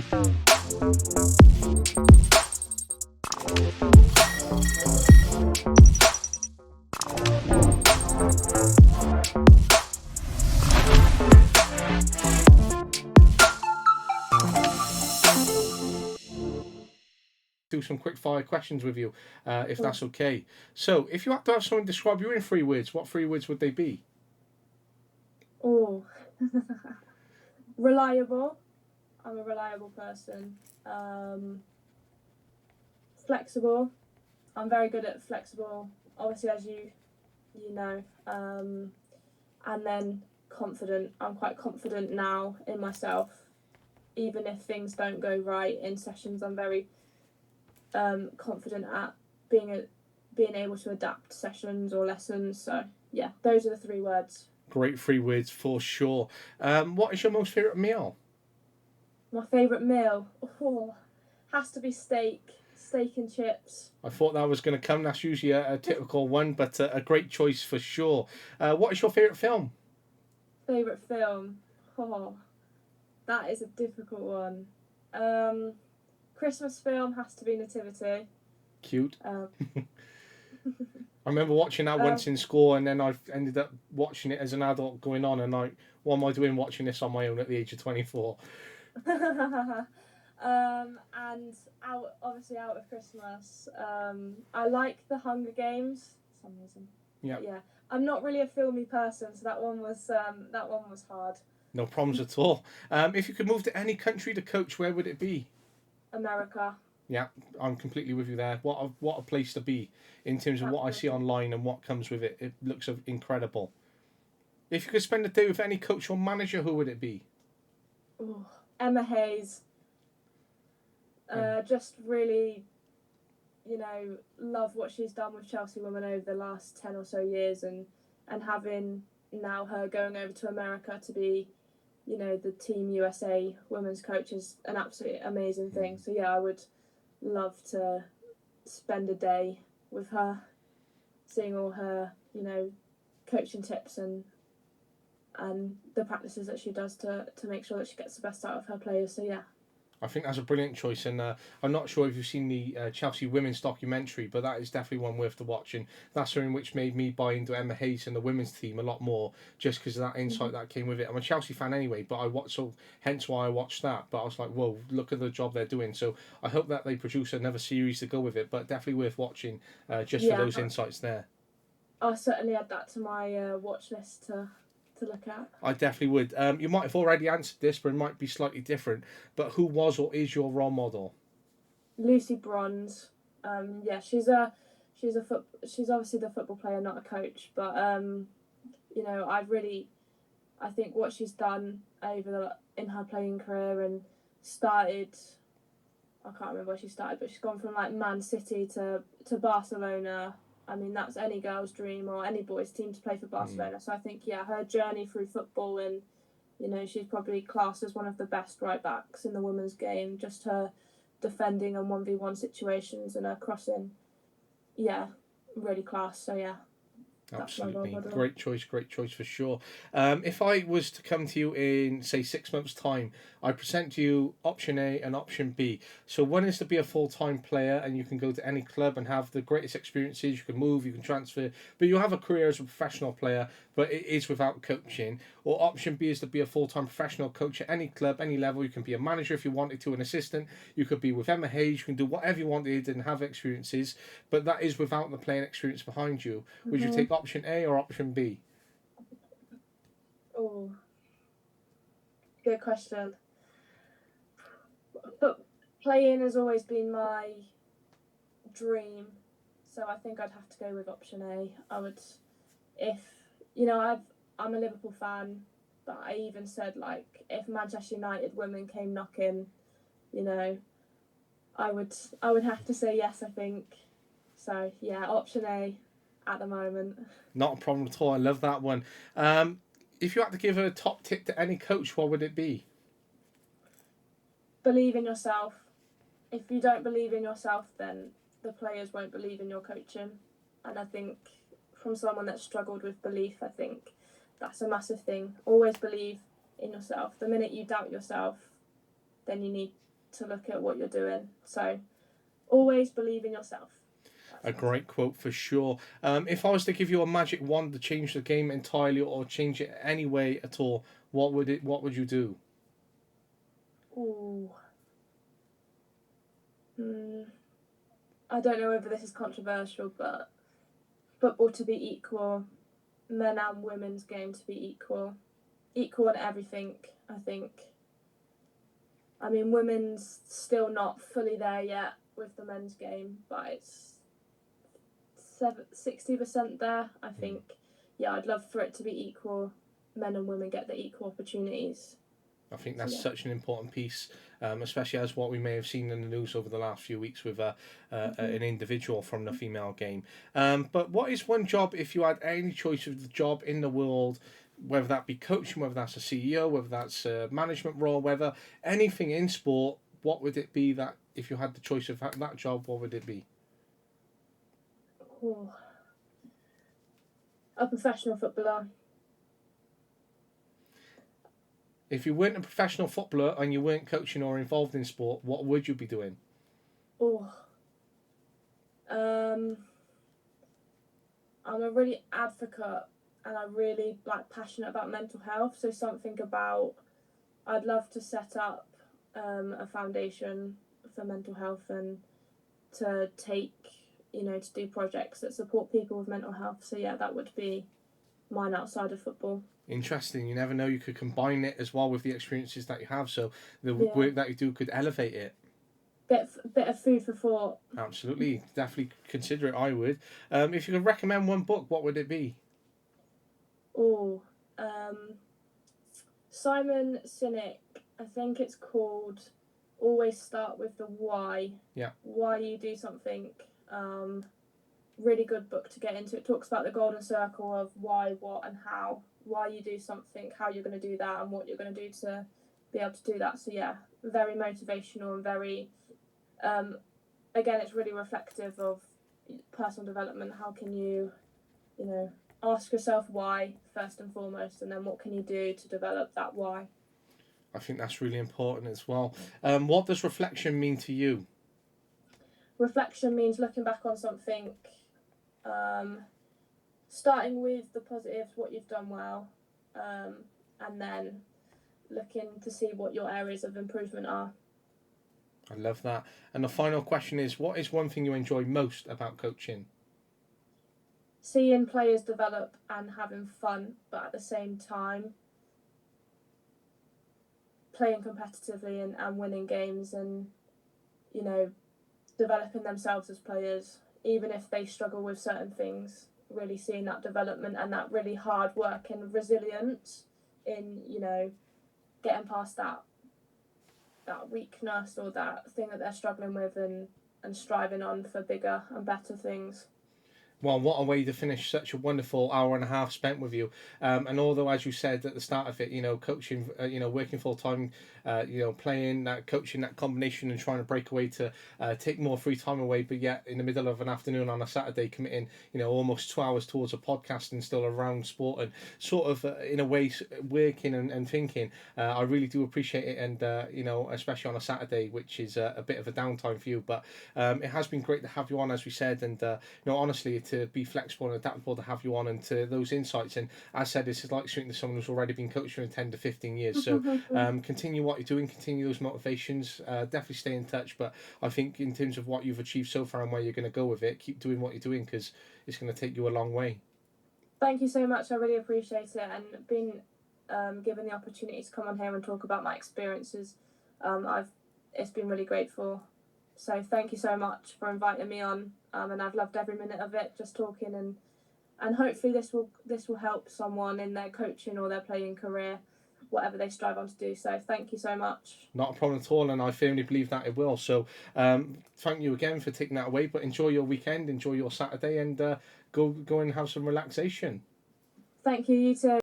Do some quick fire questions with you, if that's okay. So, if you had to have someone describe you in 3 words, what 3 words would they be? Oh, reliable. I'm a reliable person. Flexible. I'm very good at flexible. Obviously, as you know. And then confident. I'm quite confident now in myself. Even if things don't go right in sessions, I'm very confident at being able to adapt sessions or lessons. So yeah, those are the 3 words. Great 3 words for sure. What is your most favourite meal? My favourite meal, has to be steak and chips. I thought that was going to come. That's usually a typical one, but a great choice for sure. What is your favourite film? Favourite film, that is a difficult one. Christmas film has to be Nativity. Cute. I remember watching that once in school, and then I ended up watching it as an adult going on, and like, what am I doing watching this on my own at the age of 24? And obviously out of Christmas, I like the Hunger Games for some reason. Yeah, I'm not really a filmy person, so that one was hard. No problems at all. If you could move to any country to coach, where would it be? America. Yeah, I'm completely with you there. What a place to be in terms of what I see online and what comes with it. It looks incredible. If you could spend a day with any coach or manager, who would it be? Ooh, Emma Hayes. Just really, love what she's done with Chelsea women over the last 10 or so years, and having now her going over to America to be, the Team USA women's coach is an absolutely amazing thing. So yeah, I would love to spend a day with her, seeing all her, coaching tips and the practices that she does to make sure that she gets the best out of her players. So yeah. I think that's a brilliant choice, and I'm not sure if you've seen the Chelsea women's documentary, but that is definitely one worth the watching. That's something which made me buy into Emma Hayes and the women's team a lot more, just because of that insight that came with it. I'm a Chelsea fan anyway, but hence why I watched that. But I was like, whoa, look at the job they're doing. So I hope that they produce another series to go with it, but definitely worth watching, for those insights there. I'll certainly add that to my watch list to look at. I definitely would. You might have already answered this, but it might be slightly different. But who was or is your role model? Lucy Bronze. Yeah, she's obviously the football player, not a coach. But I think what she's done in her playing career, and started. I can't remember where she started, but she's gone from like Man City to Barcelona. I mean, that's any girl's dream or any boy's team to play for Barcelona. So I think, her journey through football, and, she's probably classed as one of the best right backs in the women's game. Just her defending and 1v1 situations and her crossing. Yeah, really class. So yeah. Absolutely. Great choice for sure. If I was to come to you in, say, 6 months' time, I present to you option A and option B. So one is to be a full-time player, and you can go to any club and have the greatest experiences. You can move, you can transfer, but you'll have a career as a professional player, but it is without coaching. Or option B is to be a full-time professional coach at any club, any level. You can be a manager if you wanted to, an assistant. You could be with Emma Hayes. You can do whatever you wanted and have experiences, but that is without the playing experience behind you. Would you take option A or option B? Oh, good question. But playing has always been my dream, so I think I'd have to go with option A. I would, I'm a Liverpool fan, but I even said, like, if Manchester United women came knocking, I would have to say yes, I think. So yeah, option A at the moment. Not a problem at all. I love that one. If you had to give a top tip to any coach, what would it be? Believe in yourself. If you don't believe in yourself, then the players won't believe in your coaching. And I think, from someone that's struggled with belief, I think that's a massive thing. Always believe in yourself. The minute you doubt yourself, then you need to look at what you're doing. So always believe in yourself. A great quote for sure. If I was to give you a magic wand to change the game entirely or change it any way at all, what would you do? Ooh. I don't know whether this is controversial, but football to be equal, men and women's game to be equal in everything, I think. I mean, women's still not fully there yet with the men's game, but it's 60% there, I think. Yeah, I'd love for it to be equal. Men and women get the equal opportunities. I think that's such an important piece, especially as what we may have seen in the news over the last few weeks with an individual from the female game. But what is one job, if you had any choice of the job in the world, whether that be coaching, whether that's a CEO, whether that's a management role, whether anything in sport, what would it be that if you had the choice of that job, what would it be? Ooh. A professional footballer. If you weren't a professional footballer and you weren't coaching or involved in sport, what would you be doing? Oh. I'm a really advocate and I'm really passionate about mental health. So something about, I'd love to set up a foundation for mental health and to take, to do projects that support people with mental health. So yeah, that would be mine outside of football. Interesting. You never know. You could combine it as well with the experiences that you have. So the work that you do could elevate it. Bit of food for thought. Absolutely. Definitely consider it. I would. If you could recommend one book, what would it be? Oh, Simon Sinek. I think it's called Always Start with the Why. Yeah. Why you do something. Really good book to get into. It talks about the golden circle of why, what, and how. Why you do something, how you're going to do that, and what you're going to do to be able to do that. So yeah, very motivational and very, again, it's really reflective of personal development. How can you, ask yourself why first and foremost, and then what can you do to develop that why. I think that's really important as well. What does reflection mean to you? Reflection means looking back on something, starting with the positives, what you've done well, and then looking to see what your areas of improvement are. I love that. And the final question is, what is one thing you enjoy most about coaching? Seeing players develop and having fun, but at the same time playing competitively and winning games and, developing themselves as players, even if they struggle with certain things, really seeing that development and that really hard work and resilience in, getting past that weakness or that thing that they're struggling with and striving on for bigger and better things. Well, what a way to finish such a wonderful hour and a half spent with you. And although, as you said at the start of it, coaching, working full time, playing that, coaching that combination and trying to break away to take more free time away, but yet in the middle of an afternoon on a Saturday committing, almost 2 hours towards a podcast and still around sport and sort of, in a way, working and thinking. I really do appreciate it. And, especially on a Saturday, which is a bit of a downtime for you. But it has been great to have you on, as we said. And, honestly, to be flexible and adaptable to have you on and to those insights. And as I said, this is like speaking to someone who's already been coaching for 10 to 15 years. So continue what you're doing, continue those motivations, definitely stay in touch. But I think in terms of what you've achieved so far and where you're going to go with it, keep doing what you're doing because it's going to take you a long way. Thank you so much. I really appreciate it and being given the opportunity to come on here and talk about my experiences. It's been really grateful. So thank you so much for inviting me on, and I've loved every minute of it, just talking and hopefully this will help someone in their coaching or their playing career, whatever they strive on to do. So thank you so much. Not a problem at all, and I firmly believe that it will. So thank you again for taking that away, but enjoy your weekend, enjoy your Saturday, and go and have some relaxation. Thank you, you too.